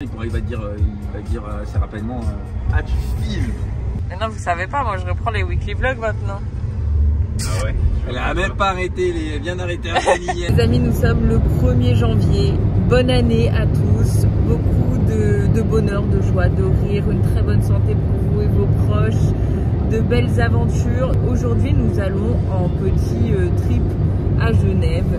Il va dire assez rapidement ah, tu filmes. Mais non, vous savez pas, moi je reprends les weekly vlogs maintenant. Ah ouais. Elle a même pas arrêté, elle vient d'arrêter à hier. Les amis, nous sommes le 1er janvier. Bonne année à tous. Beaucoup de bonheur, de joie, de rire, une très bonne santé pour vous et vos proches, de belles aventures. Aujourd'hui, nous allons en petit trip à Genève.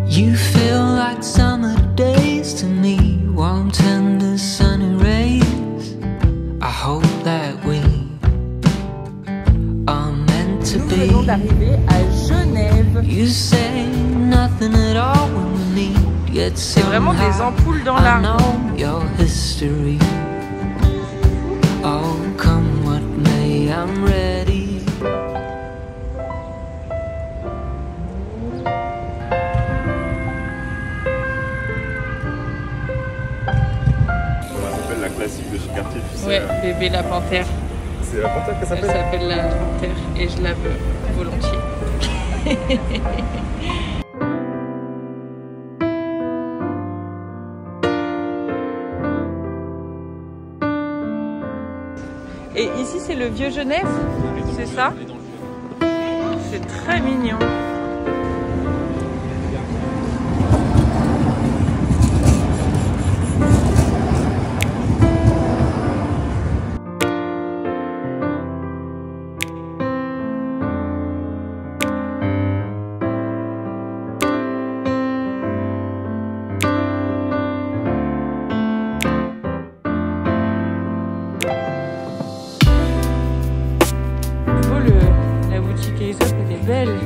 You feel like summer days to me, warm tender sunny rays. I hope that we are meant to be. Nous venons d'arriver à Genève. You say nothing at all when we need, yet c'est vraiment des ampoules dans l'arbre. l'arbre. I know your history. Oh, come what may, I'm ready. La classique de chez Cartier, tu sais. Ouais, bébé la panthère. C'est la panthère que ça Elle s'appelle. s'appelle la panthère et je la veux volontiers. Et ici c'est le vieux Genève, c'est ça? C'est très mignon. La boutique Aesop, elle est belle.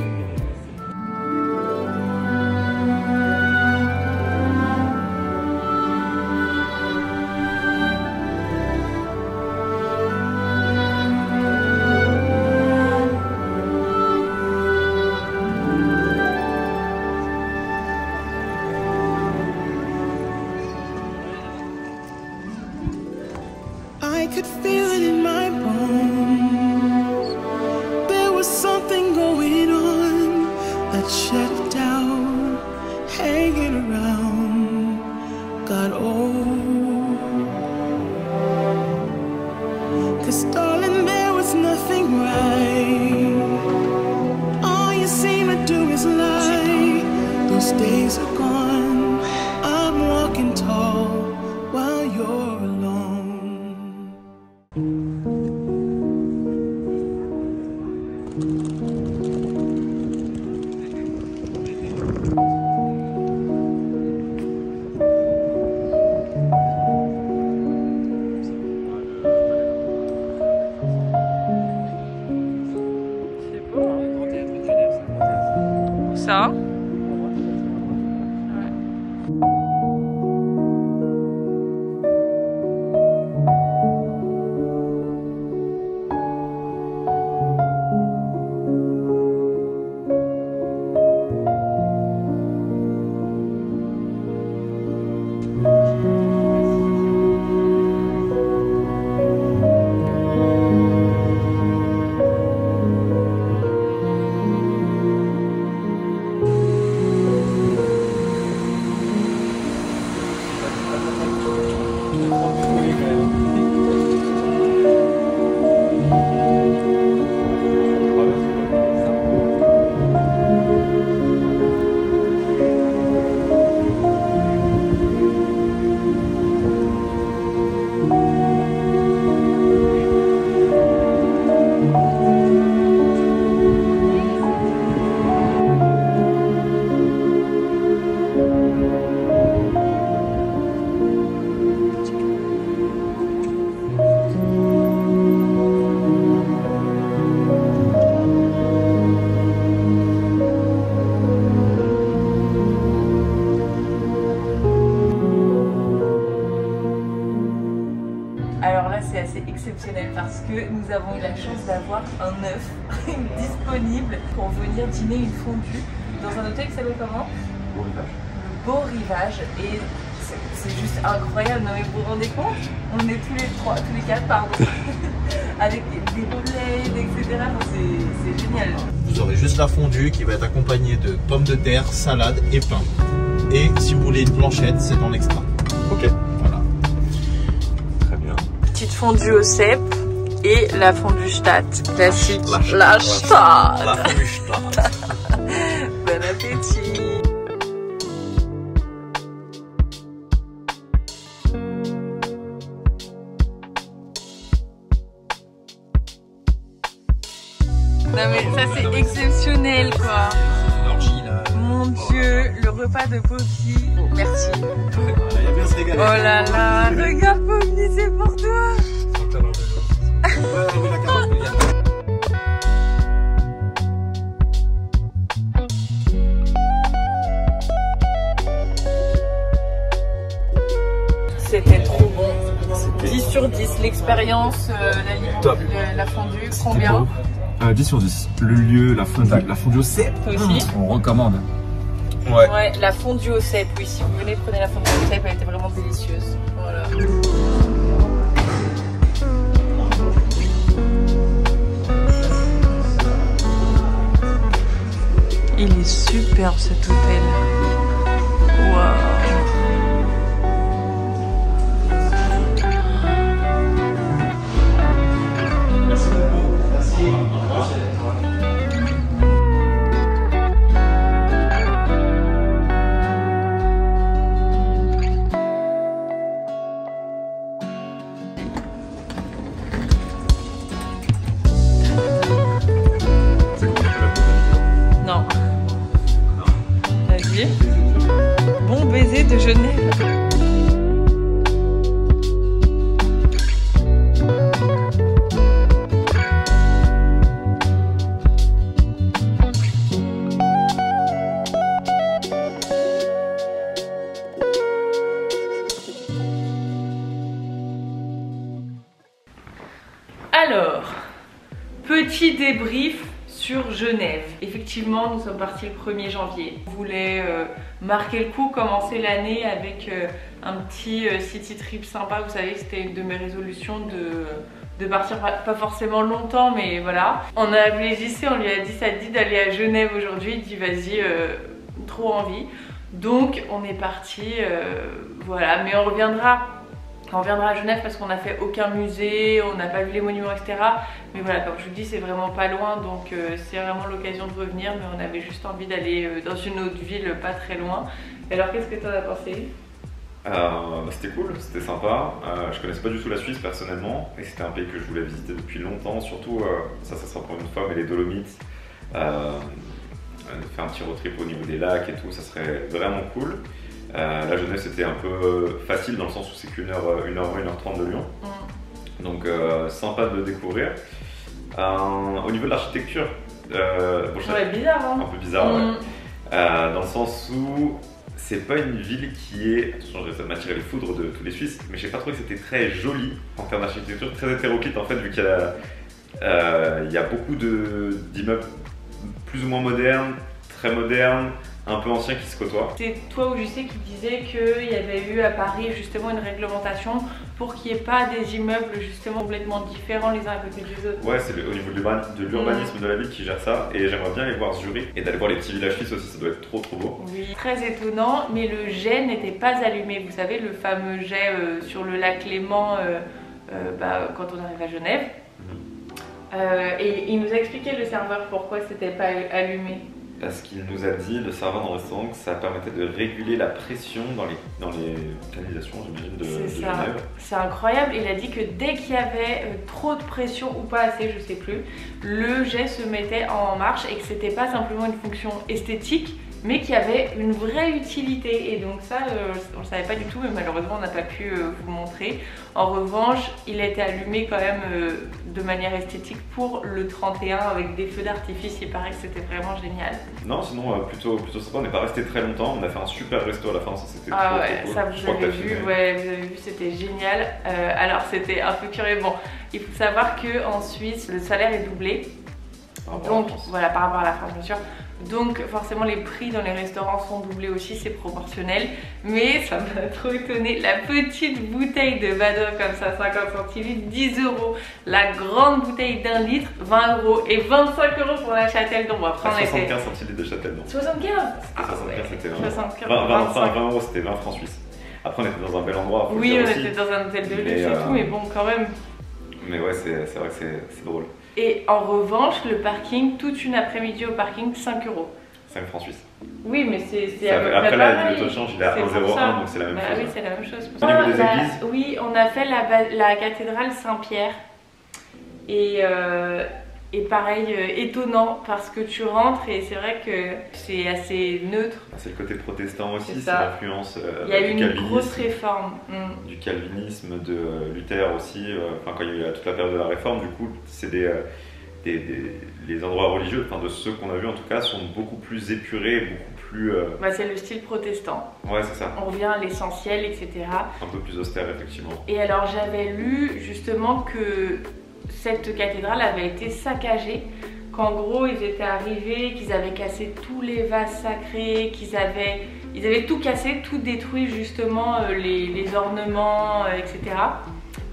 I could feel it in my bones. There was something going on that shut down, hanging around, got old. 'Cause darling, there was nothing right. All you seem to do is lie. Those days are gone. I'm walking tall while you're alone. Ça. Alors là c'est assez exceptionnel parce que nous avons eu la chance d'avoir un œuf disponible pour venir dîner une fondue dans un hôtel qui s'appelle comment? Beau Rivage. Le Beau Rivage. Et c'est juste incroyable, non mais vous vous rendez compte? On est tous les quatre, pardon, avec des bleds, etc. C'est génial. Vous aurez juste la fondue qui va être accompagnée de pommes de terre, salade et pain. Et si vous voulez une blanchette, c'est dans l'extra. Ok. Voilà. Très bien. Petite fondue au cèpe et la fondue Stadt classique. La Stadt. La fondue Stadt. Bon appétit. Non mais ça c'est exceptionnel quoi. L'orgie là. Mon dieu, le repas de Poppy. Merci. Il y a bien se régaler. Oh là là, regarde Poppy, c'est pour toi. C'était trop bon. 10 sur 10, l'expérience, Top. la fondue, combien? 10 sur 10. Le lieu, la fondue au cèpe. Toi aussi? On recommande. Ouais, la fondue au cèpe, oui, si vous venez, prenez la fondue au cèpe, elle était vraiment délicieuse. Voilà. Il est superbe cet hôtel. Waouh. Non. Vas-y. Bon baiser de Genève. Alors, petit débrief sur Genève. Effectivement, nous sommes partis le 1er janvier. On voulait marquer le coup, commencer l'année avec un petit city trip sympa. Vous savez, c'était une de mes résolutions de partir pas forcément longtemps, mais voilà. On a appelé JC, on lui a dit ça te dit d'aller à Genève aujourd'hui. Il dit vas-y, trop envie. Donc on est parti, voilà, mais on reviendra à Genève parce qu'on n'a fait aucun musée, on n'a pas vu les monuments, etc. Mais voilà, comme je vous dis, c'est vraiment pas loin, donc c'est vraiment l'occasion de revenir. Mais on avait juste envie d'aller dans une autre ville pas très loin. Et alors, qu'est-ce que tu en as pensé? C'était cool, c'était sympa. Je connaissais pas du tout la Suisse personnellement, et c'était un pays que je voulais visiter depuis longtemps. Surtout, ça sera pour une fois, mais les Dolomites. Faire un petit road trip au niveau des lacs et tout, ça serait vraiment cool. La Genève c'était un peu facile dans le sens où c'est qu'une heure 20, 1h30 de Lyon. Donc sympa de le découvrir. Au niveau de l'architecture, bon, Ouais, bizarre hein. un peu bizarre, ouais. Dans le sens où c'est pas une ville qui est, attention, ça m'attirait les foudres de tous les Suisses, mais j'ai pas trouvé que c'était très joli en termes d'architecture, très hétéroclite en fait, vu qu'il y a beaucoup d'immeubles plus ou moins modernes, très modernes, un peu anciens qui se côtoient. C'est toi ou je sais qui disait qu'il y avait eu à Paris justement une réglementation pour qu'il n'y ait pas des immeubles justement complètement différents les uns à côté des autres. Ouais, c'est au niveau de l'urbanisme de la ville qui gère ça, et j'aimerais bien aller voir Zurich et d'aller voir les petits villages suisses aussi, ça doit être trop beau. Oui, très étonnant, mais le jet n'était pas allumé. Vous savez, le fameux jet sur le lac Léman quand on arrive à Genève. Et il nous a expliqué le serveur pourquoi c'était pas allumé. Parce qu'il nous a dit, le serveur dans le restaurant, que ça permettait de réguler la pression dans les canalisations, j'imagine, de Genève. C'est incroyable. Il a dit que dès qu'il y avait trop de pression ou pas assez, je sais plus, le jet se mettait en marche et que c'était pas simplement une fonction esthétique, mais qui avait une vraie utilité. Et donc ça, on ne le savait pas du tout, mais malheureusement on n'a pas pu vous montrer. En revanche, il a été allumé quand même de manière esthétique pour le 31 avec des feux d'artifice. Il paraît que c'était vraiment génial. Non, sinon plutôt sympa. On n'est pas resté très longtemps. On a fait un super resto à la fin. Ça c'était ah trop, ouais, trop cool. ça vous avez vu, ouais, vous avez vu, c'était génial. Alors c'était un peu curieux. Bon, il faut savoir que en Suisse, le salaire est doublé. Donc voilà, par rapport à la France bien sûr. Donc forcément les prix dans les restaurants sont doublés aussi, c'est proportionnel. Mais ça m'a trop étonné, la petite bouteille de Badoc comme ça, 50 centilitres, 10 €. La grande bouteille d'1 litre, 20 € et 25 € pour la Châtel d'Ombre. Après on 75 centilitres de Châtel d'Ombre. 75 c'était 75, 20 €, c'était 20 francs suisses. Après on était dans un bel endroit. Oui, on était dans un hôtel de luxe et tout, mais bon quand même. Mais ouais, c'est vrai que c'est drôle. Et en revanche, le parking, toute une après-midi au parking, 5 €. 5 francs suisses. Oui, mais c'est à peu près après là, le taux de change, il est à 1,01, donc c'est la même chose. Oui, c'est la même chose. Au niveau des églises, oui, on a fait la cathédrale Saint-Pierre. Et pareil, étonnant parce que tu rentres et c'est vrai que c'est assez neutre. C'est le côté protestant aussi, c'est l'influence il y a eu une grosse réforme. Du calvinisme, de Luther aussi. Enfin, quand il y a eu toute la période de la réforme, du coup, c'est les endroits religieux, enfin de ceux qu'on a vus en tout cas, sont beaucoup plus épurés, beaucoup plus. C'est le style protestant. Ouais, c'est ça. On revient à l'essentiel, etc. Un peu plus austère, effectivement. Et alors, j'avais lu justement que cette cathédrale avait été saccagée, qu'en gros ils étaient arrivés, qu'ils avaient cassé tous les vases sacrés, ils avaient tout cassé, tout détruit justement, les ornements, etc.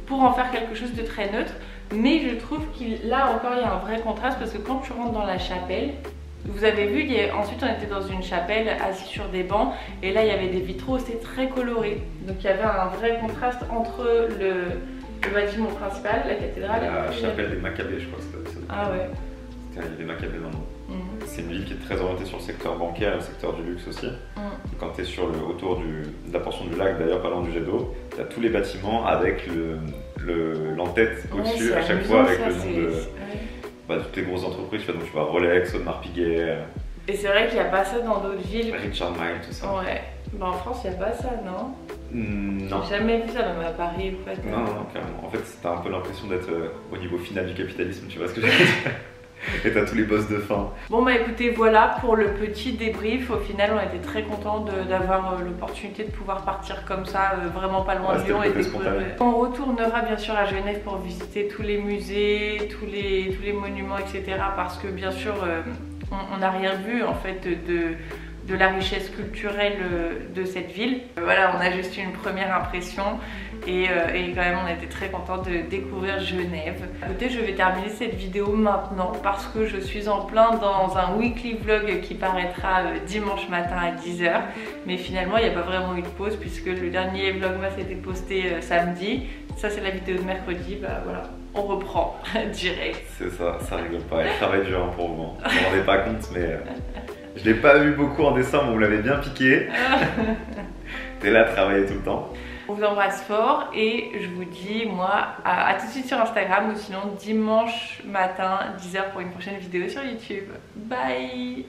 pour en faire quelque chose de très neutre. Mais je trouve qu'il là encore il y a un vrai contraste parce que quand tu rentres dans la chapelle, vous avez vu, ensuite on était dans une chapelle assis sur des bancs et là il y avait des vitraux, c'était très coloré. Donc il y avait un vrai contraste entre le bâtiment principal, la cathédrale. La chapelle des Maccabées, je crois que c'était ça. Ah ouais. Il y a des Maccabées dans le nom. C'est une ville qui est très orientée sur le secteur bancaire et le secteur du luxe aussi. Quand tu es autour de la portion du lac, d'ailleurs pas loin du jet d'eau, tu as tous les bâtiments avec l'entête au-dessus, à chaque fois avec le nom de toutes les grosses entreprises. Donc tu vois Rolex, Audemars Piguet. Et c'est vrai qu'il n'y a pas ça dans d'autres villes. Richard Mille, tout ça. Ouais. En France, il n'y a pas ça, non? Non. J'ai jamais vu ça, même à Paris ou pas. Non, carrément. En fait, t'as un peu l'impression d'être au niveau final du capitalisme, tu vois ce que je veux dire? Et t'as tous les boss de fin. Bon bah écoutez, voilà pour le petit débrief. Au final, on était très contents d'avoir l'opportunité de pouvoir partir comme ça, vraiment pas loin de Lyon. On retournera bien sûr à Genève pour visiter tous les musées, tous les monuments, etc. Parce que bien sûr, on n'a rien vu en fait de la richesse culturelle de cette ville. Voilà, on a juste une première impression et quand même on était très contents de découvrir Genève. Écoutez, je vais terminer cette vidéo maintenant parce que je suis en plein dans un weekly vlog qui paraîtra dimanche matin à 10 h. Mais finalement il n'y a pas vraiment eu de pause puisque le dernier vlogmas été posté samedi. Ça c'est la vidéo de mercredi, bah voilà, on reprend direct. C'est ça rigole pas, il travaille dur pour le moment. Vous vous rendez pas compte mais... Je l'ai pas vu beaucoup en décembre, vous l'avez bien piqué. T'es là à travailler tout le temps. On vous embrasse fort et je vous dis moi à tout de suite sur Instagram ou sinon dimanche matin 10 h pour une prochaine vidéo sur YouTube. Bye.